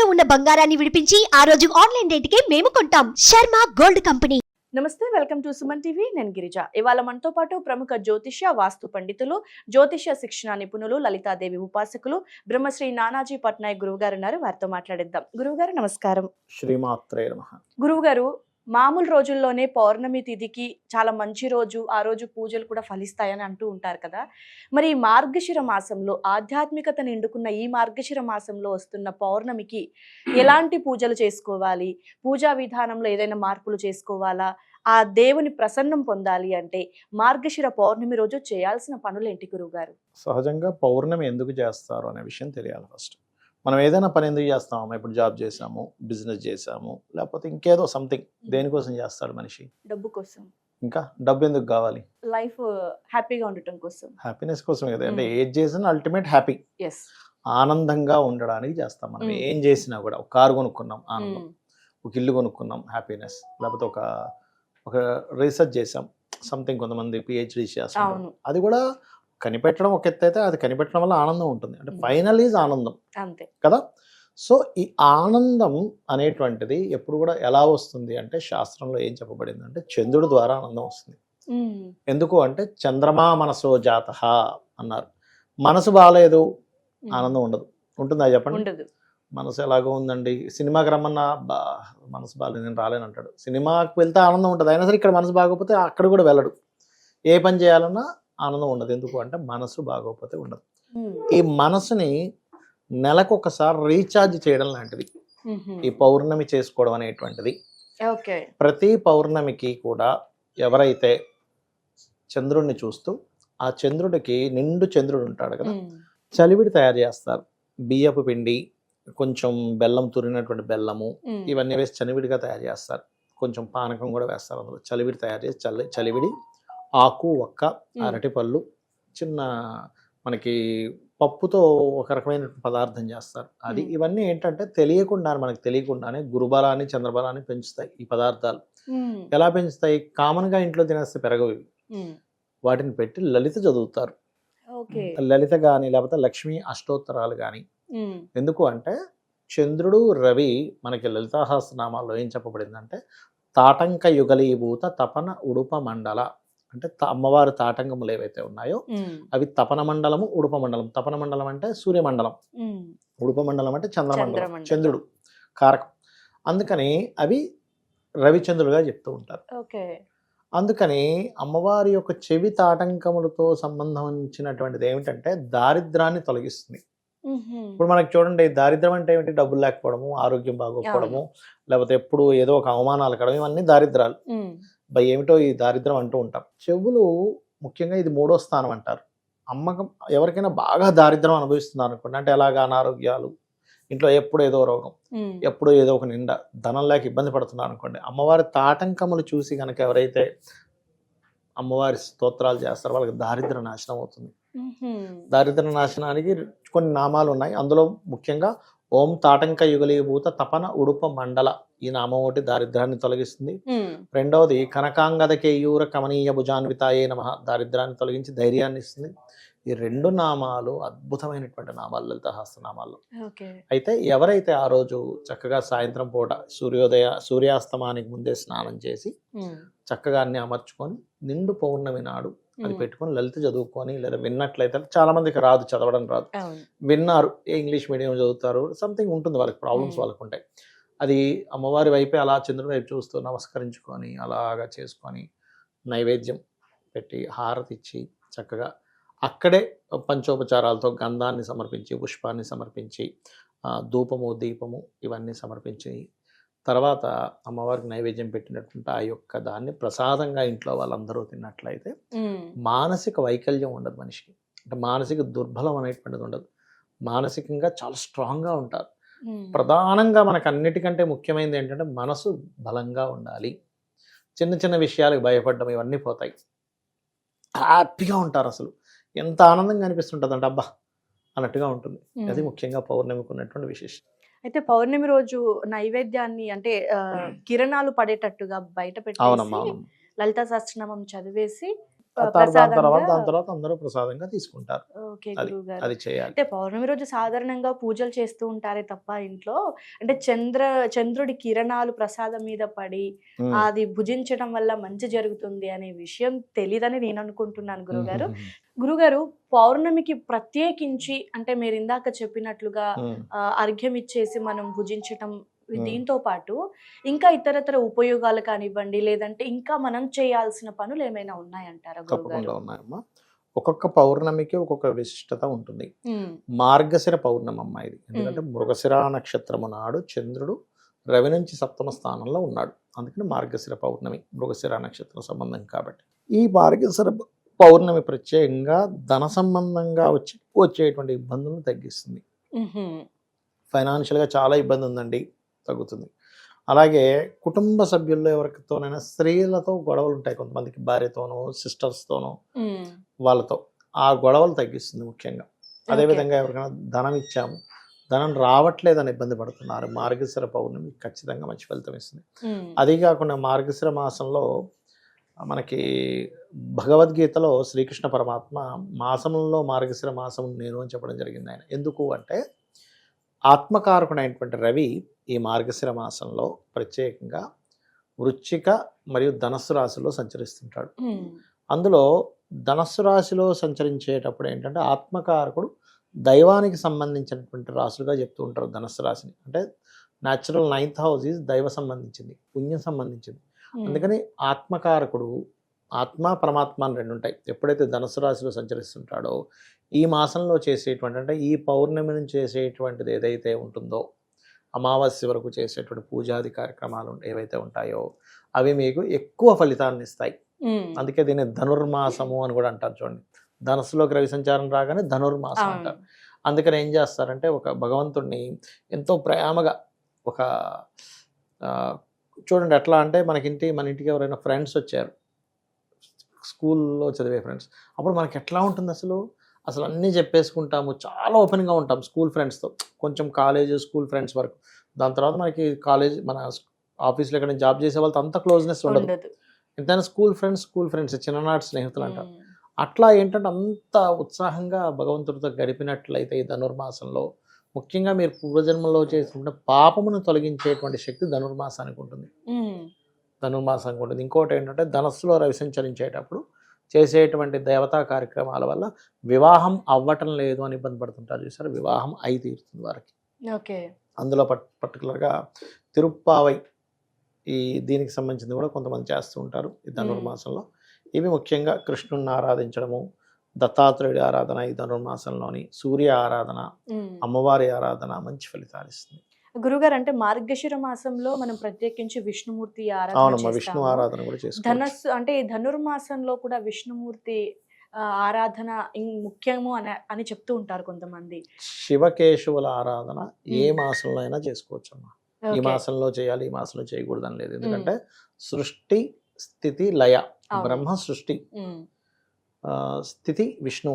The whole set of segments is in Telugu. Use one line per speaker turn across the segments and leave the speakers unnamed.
ఇంట్లో ఉన్న బంగారాన్ని విడిపించి ఆ రోజు ఆన్లైన్ రేటుకే మేము కొంటాం. Sharma gold company.
నమస్తే, వెల్కమ్ టు సుమన్ టీవీ. నేను గిరిజ. ఇవాళ మనతో పాటు ప్రముఖ జ్యోతిష్య వాస్తు పండితులు, జ్యోతిష్య శిక్షణ నిపుణులు, లలితాదేవి ఉపాసకులు బ్రహ్మశ్రీ నానాజీ పట్నాయక్ గురువు గారు ఉన్నారు. వారితో మాట్లాడిద్దాం. గురువు గారు నమస్కారం.
శ్రీమాత్రే నమః.
గురువు గారు, మామూలు రోజుల్లోనే పౌర్ణమి తిథికి చాలా మంచి రోజు, ఆ రోజు పూజలు కూడా ఫలిస్తాయని అంటూ ఉంటారు కదా. మరి ఈ మార్గశిర మాసంలో, ఆధ్యాత్మికత నిండుకున్న ఈ మార్గశిర మాసంలో వస్తున్న పౌర్ణమికి ఎలాంటి పూజలు చేసుకోవాలి? పూజా విధానంలో ఏదైనా మార్పులు చేసుకోవాలా? ఆ దేవుని ప్రసన్నం పొందాలి అంటే మార్గశిర పౌర్ణమి రోజు చేయాల్సిన పనులు ఏంటి గురువు గారు?
సహజంగా పౌర్ణమి ఎందుకు చేస్తారు అనే విషయం తెలియాలి. ఫస్ట్ మనం ఏదైనా పని ఎందుకు చేస్తాము? ఇప్పుడు జాబ్ చేసాము, బిజినెస్ చేసాము, లేకపోతే ఇంకేదో సంథింగ్ దేనికోసం చేస్తాడు మనిషి?
డబ్బు కోసం.
ఇంకా డబ్బు ఎందుకు కావాలి?
లైఫ్ హ్యాపీగా ఉండటం కోసం.
హ్యాపీనెస్ కోసం కదా. అంటే ఏది చేసినా అల్టిమేట్ హ్యాపీ, ఆనందంగా ఉండడానికి చేస్తాం. మనం ఏం చేసినా కూడా, ఒక కారు కొనుక్కున్నాం ఆనందం, ఒక ఇల్లు కొనుక్కున్నాం హ్యాపీనెస్, లేకపోతే ఒక రీసెర్చ్ చేసాం సంథింగ్, కొంతమంది పిహెచ్డి చేస్తాం, అది కూడా కనిపెట్టడం ఒక ఎత్తు అయితే అది కనిపెట్టడం వల్ల ఆనందం ఉంటుంది. అంటే ఫైనల్ ఈజ్ ఆనందం, అంతే కదా. సో ఈ ఆనందం అనేటువంటిది ఎప్పుడు కూడా ఎలా వస్తుంది అంటే, శాస్త్రంలో ఏం చెప్పబడింది అంటే చంద్రుడి ద్వారా ఆనందం వస్తుంది. ఎందుకు అంటే చంద్రమా మనసో జాతః అన్నారు. మనసు బాగాలేదు, ఆనందం ఉండదు. ఉంటుందా చెప్పండి? మనసు ఎలాగో ఉందండి, సినిమాకి రమ్మన్నా మనసు బాగాలేదు, నేను రాలేను అంటాడు. సినిమాకి వెళ్తే ఆనందం ఉంటుంది, అయినా సరే ఇక్కడ మనసు బాగోకపోతే అక్కడ కూడా వెళ్ళడు. ఏ పని చేయాలన్నా ఆనందం ఉండదు. ఎందుకు అంటే మనసు బాగోకపోతే ఉండదు. ఈ మనసుని నెలకు ఒకసారి రీఛార్జ్ చేయడం లాంటిది ఈ పౌర్ణమి చేసుకోవడం అనేటువంటిది. ప్రతి పౌర్ణమికి కూడా ఎవరైతే చంద్రుడిని చూస్తూ, ఆ చంద్రుడికి నిండు చంద్రుడు ఉంటాడు కదా, చలివిడి తయారు చేస్తారు. బియ్యపు పిండి, కొంచెం బెల్లం, తురినటువంటి బెల్లము, ఇవన్నీ వేసి చలివిడిగా తయారు చేస్తారు. కొంచెం పానకం కూడా వేస్తారు అందులో. చలివిడి తయారు చేసి చలివిడి, ఆకు, ఒక్క, అరటిపళ్ళు, చిన్న మనకి పప్పుతో ఒక రకమైన పదార్థం చేస్తారు. అది ఇవన్నీ ఏంటంటే మనకు తెలియకుండానే గురుబలాన్ని, చంద్రబలాన్ని పెంచుతాయి ఈ పదార్థాలు. ఎలా పెంచుతాయి? కామన్గా ఇంట్లో తినేస్తే పెరగవు. వాటిని పెట్టి లలిత చదువుతారు. లలిత కానీ, లేకపోతే లక్ష్మీ అష్టోత్తరాలు కానీ. ఎందుకు అంటే చంద్రుడు, రవి మనకి లలితాసహస్రనామాల్లో ఏం చెప్పబడిందంటే తాటంక యుగలీభూత తపన ఉడుప మండల. అంటే అమ్మవారి తాటంకములు ఏవైతే ఉన్నాయో అవి తపన మండలము, ఉడుప మండలం. తపన మండలం అంటే సూర్యమండలం, ఉడుప మండలం అంటే చంద్రమండలం, చంద్రుడు కారకం. అందుకని అవి రవిచంద్రుడుగా చెప్తూ ఉంటారు. అందుకని అమ్మవారి యొక్క చెవి తాటంకములతో సంబంధించినటువంటిది ఏమిటంటే దారిద్రాన్ని తొలగిస్తుంది. ఇప్పుడు మనకి చూడండి, దారిద్రం అంటే ఏమిటి? డబ్బులు లేకపోవడము, ఆరోగ్యం బాగోకపోవడము, లేకపోతే ఎప్పుడు ఏదో ఒక అవమానాలు కలగడం, ఇవన్నీ దారిద్రాలు. ఏమిటో ఈ దారిద్రం అంటూ ఉంటాం. చెవులు ముఖ్యంగా ఇది 3వ స్థానం అంటారు. అమ్మకం ఎవరికైనా బాగా దారిద్రం అనుభవిస్తున్నారు అనుకోండి, అంటే ఎలాగ అనారోగ్యాలు, ఇంట్లో ఎప్పుడు ఏదో రోగం, ఎప్పుడు ఏదో ఒక నిండా, ధనం లేక ఇబ్బంది పడుతున్నారు అనుకోండి, అమ్మవారి తాటంకములు చూసి కనుక ఎవరైతే అమ్మవారి స్తోత్రాలు చేస్తారో వాళ్ళకి దారిద్ర నాశనం అవుతుంది. దారిద్ర నాశనానికి కొన్ని నామాలు ఉన్నాయి. అందులో ముఖ్యంగా ఓం తాటంక యుగలీభూత తపన ఉడుప మండల, ఈ నామం ఒకటి దారిద్రాన్ని తొలగిస్తుంది. రెండవది కనకాంగద కేయూర కమనీయ భుజాన్వితాయే నమః, దారిద్రాన్ని తొలగించి ధైర్యాన్ని ఇస్తుంది. ఈ 2 నామాలు అద్భుతమైనటువంటి నామాలు లలితాసహస్రనామాల్లో. అయితే ఎవరైతే ఆ రోజు చక్కగా సాయంత్రం పూట సూర్యాస్తమానికి ముందే స్నానం చేసి చక్కగా అన్ని అమర్చుకొని నిండు పౌర్ణమి నాడు అది పెట్టుకొని లలిత చదువుకొని, లేదా విన్నట్లయితే, చాలా మందికి రాదు, చదవడం రాదు, విన్నారు, ఇంగ్లీష్ మీడియం చదువుతారు, సంథింగ్ ఉంటుంది, వాళ్ళకి ప్రాబ్లమ్స్ వాళ్ళకు ఉంటాయి. అది అమ్మవారి వైపే అలా చంద్రుడి వైపు చూస్తూ నమస్కరించుకొని అలాగా చేసుకొని నైవేద్యం పెట్టి హారతి ఇచ్చి చక్కగా అక్కడే పంచోపచారాలతో గంధాన్ని సమర్పించి, పుష్పాన్ని సమర్పించి, ధూపము, దీపము ఇవన్నీ సమర్పించి తర్వాత అమ్మవారికి నైవేద్యం పెట్టినటువంటి ఆ యొక్క దాన్ని ప్రసాదంగా ఇంట్లో వాళ్ళందరూ తిన్నట్లయితే మానసిక వైకల్యం ఉండదు మనిషికి. అంటే మానసిక దుర్బలం అనేటువంటిది ఉండదు. మానసికంగా చాలా స్ట్రాంగ్గా ఉంటారు. ప్రధానంగా మనకు అన్నిటికంటే ముఖ్యమైనది ఏంటంటే మనసు బలంగా ఉండాలి. చిన్న చిన్న విషయాలకు భయపడడం ఇవన్నీ పోతాయి. హ్యాపీగా ఉంటారు. అసలు ఎంత ఆనందంగా అనిపిస్తుంటుంది అంటే అబ్బా అన్నట్టుగా ఉంటుంది. అది ముఖ్యంగా పౌర్ణమికి ఉన్నటువంటి విశేషం.
అయితే పౌర్ణమి రోజు నైవేద్యాన్ని అంటే కిరణాలు పడేటట్టుగా బయట పెట్టి లలితా సహస్రనామం చదివేసి
దాని తర్వాత అందరూ ప్రసాదంగా తీసుకుంటారు.
ఓకే
అది
గురువు గారు.
అది చేయాలి.
అంటే పౌర్ణమి రోజు సాధారణంగా పూజలు చేస్తూ ఉంటారే తప్ప ఇంట్లో అంటే చంద్రుడి కిరణాలు ప్రసాదం మీద పడి
ఉమ్.
అది భుజించడం వల్ల మంచి జరుగుతుంది అనే విషయం తెలియదని నేను అనుకుంటున్నాను గురుగారు. గురుగారు, పౌర్ణమికి ప్రత్యేకించి అంటే మీరు ఇందాక చెప్పినట్లుగా అర్ఘ్యం ఇచ్చేసి మనం భుజించటం దీంతో పాటు ఇంకా ఇతరతర ఉపయోగాలు కానివ్వండి, లేదంటే ఇంకా మనం చేయాల్సిన పనులు ఏమైనా ఉన్నాయంటారా గురుగారు?
తప్పకుండా ఉన్నాయమ్మా. ఒక్కొక్క పౌర్ణమికి ఒక్కొక్క విశిష్టత ఉంటుంది. మార్గశిర పౌర్ణమి అమ్మ ఇది. ఎందుకంటే మృగశిర నక్షత్రము నాడు చంద్రుడు రవి నుంచి సప్తమ స్థానంలో ఉన్నాడు. అందుకని మార్గశిర పౌర్ణమి మృగశిర నక్షత్రం సంబంధం కాబట్టి. ఈ మార్గశిర పౌర్ణమి ప్రత్యేకంగా ధన సంబంధంగా వచ్చేటువంటి ఇబ్బందులను తగ్గిస్తుంది. ఫైనాన్షియల్గా చాలా ఇబ్బంది ఉందండి, తగ్గుతుంది. అలాగే కుటుంబ సభ్యుల్లో ఎవరితోనైనా స్త్రీలతో గొడవలు ఉంటాయి, కొంతమందికి భార్యతోనో సిస్టర్స్తోనో వాళ్ళతో, ఆ గొడవలు తగ్గిస్తుంది ముఖ్యంగా. అదేవిధంగా ఎవరికైనా ధనం ఇచ్చాము, ధనం రావట్లేదని ఇబ్బంది పడుతున్నారు, మార్గశిర పౌర్ణమి ఖచ్చితంగా మంచి ఫలితం ఇస్తుంది. అది కాకుండా మార్గశిర మాసంలో మనకి భగవద్గీతలో శ్రీకృష్ణ పరమాత్మ మాసంలో మార్గశిర మాసం నేను అని చెప్పడం జరిగింది. ఆయన ఎందుకు అంటే ఆత్మకారకుడైనటువంటి రవి ఈ మార్గశిర మాసంలో ప్రత్యేకంగా వృశ్చిక మరియు ధనస్సు రాశిలో సంచరిస్తుంటాడు. అందులో ధనస్సు రాశిలో సంచరించేటప్పుడు ఏంటంటే ఆత్మకారకుడు దైవానికి సంబంధించినటువంటి రాశులుగా చెప్తూ ఉంటారు ధనస్సు రాశిని. అంటే న్యాచురల్ 9th హౌస్ ఈజ్ దైవ సంబంధించింది, పుణ్యం సంబంధించింది. అందుకని ఆత్మకారకుడు, ఆత్మ పరమాత్మ అని రెండు ఉంటాయి. ఎప్పుడైతే ధనుసు రాశిలో సంచరిస్తుంటాడో ఈ మాసంలో చేసేటువంటి అంటే ఈ పౌర్ణమి నుంచి చేసేటువంటిది ఏదైతే ఉంటుందో, అమావాస్య వరకు చేసేటువంటి పూజాది కార్యక్రమాలు ఏవైతే ఉంటాయో అవి మీకు ఎక్కువ ఫలితాన్ని ఇస్తాయి. అందుకే దీన్ని ధనుర్మాసము అని కూడా అంటారు. చూడండి, ధనస్సులోకి రవి సంచారం రాగానే ధనుర్మాసం అంటారు. అందుకని ఏం చేస్తారంటే ఒక భగవంతుడిని ఎంతో ప్రేమగా ఒక చూడండి, ఎట్లా అంటే మన ఇంటికి ఎవరైనా ఫ్రెండ్స్ వచ్చారు, స్కూల్లో చదివే ఫ్రెండ్స్, అప్పుడు మనకి ఎట్లా ఉంటుంది అసలు అన్నీ చెప్పేసుకుంటాము, చాలా ఓపెన్గా ఉంటాం స్కూల్ ఫ్రెండ్స్తో, కొంచెం కాలేజ్ స్కూల్ ఫ్రెండ్స్ వరకు. దాని తర్వాత మనకి కాలేజ్ మన ఆఫీస్లో ఎక్కడ జాబ్ చేసే వాళ్ళతో అంత క్లోజ్నెస్ ఉండదు. ఎంతైనా స్కూల్ ఫ్రెండ్స్ చిన్ననాటి స్నేహితులు అంటారు. అట్లా ఏంటంటే అంత ఉత్సాహంగా భగవంతుడితో గడిపినట్లయితే ఈ ధనుర్మాసంలో ముఖ్యంగా మీరు పూర్వజన్మలో చేసుకుంటే పాపమును తొలగించేటువంటి శక్తి ధనుర్మాసానికి ఉంటుంది. ఇంకోటి ఏంటంటే ధనస్సులో రవి సంచరించేటప్పుడు చేసేటువంటి దేవతా కార్యక్రమాల వల్ల వివాహం అవ్వటం లేదు అని ఇబ్బంది పడుతుంటారు చూసారు, వివాహం అయి తీరుతుంది వారికి.
ఓకే,
అందులో పర్టికులర్గా తిరుప్పావై ఈ దీనికి సంబంధించింది కూడా కొంతమంది చేస్తూ ఉంటారు ఈ ధనుర్మాసంలో. ఇవి ముఖ్యంగా కృష్ణుని ఆరాధించడము, దత్తాత్రేయుడి ఆరాధన ఈ ధనుర్మాసంలోని, సూర్య ఆరాధన, అమ్మవారి ఆరాధన మంచి ఫలితాలు ఇస్తుంది.
గురుగారు, అంటే మార్గశిర మాసంలో మనం ప్రత్యేకించి విష్ణుమూర్తి
విష్ణు ఆరాధన కూడా చేస్తాం.
ధనస్సు అంటే ధనుర్మాసంలో కూడా విష్ణుమూర్తి ఆరాధన ముఖ్యము అని చెప్తూ ఉంటారు కొంతమంది.
శివకేశవుల ఆరాధన ఏ మాసంలో అయినా చేసుకోవచ్చు అమ్మా. ఈ మాసంలో చేయాలి, ఈ మాసంలో చేయకూడదు అని లేదు. ఎందుకంటే సృష్టి స్థితి లయ, బ్రహ్మ సృష్టి, స్థితి విష్ణు,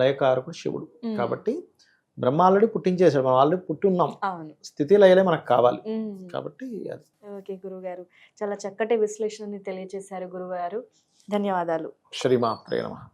లయకారకుడు శివుడు. కాబట్టి బ్రహ్మ ఆల్రెడీ పుట్టించేసాడు, మనం ఆల్రెడీ పుట్టి ఉన్నాం, స్థితి లయలే మనకు కావాలి. కాబట్టి
ఓకే గురుగారు, చాలా చక్కటి విశ్లేషణని తెలియజేశారు గురుగారు. ధన్యవాదాలు.
శ్రీమాత్రే నమః.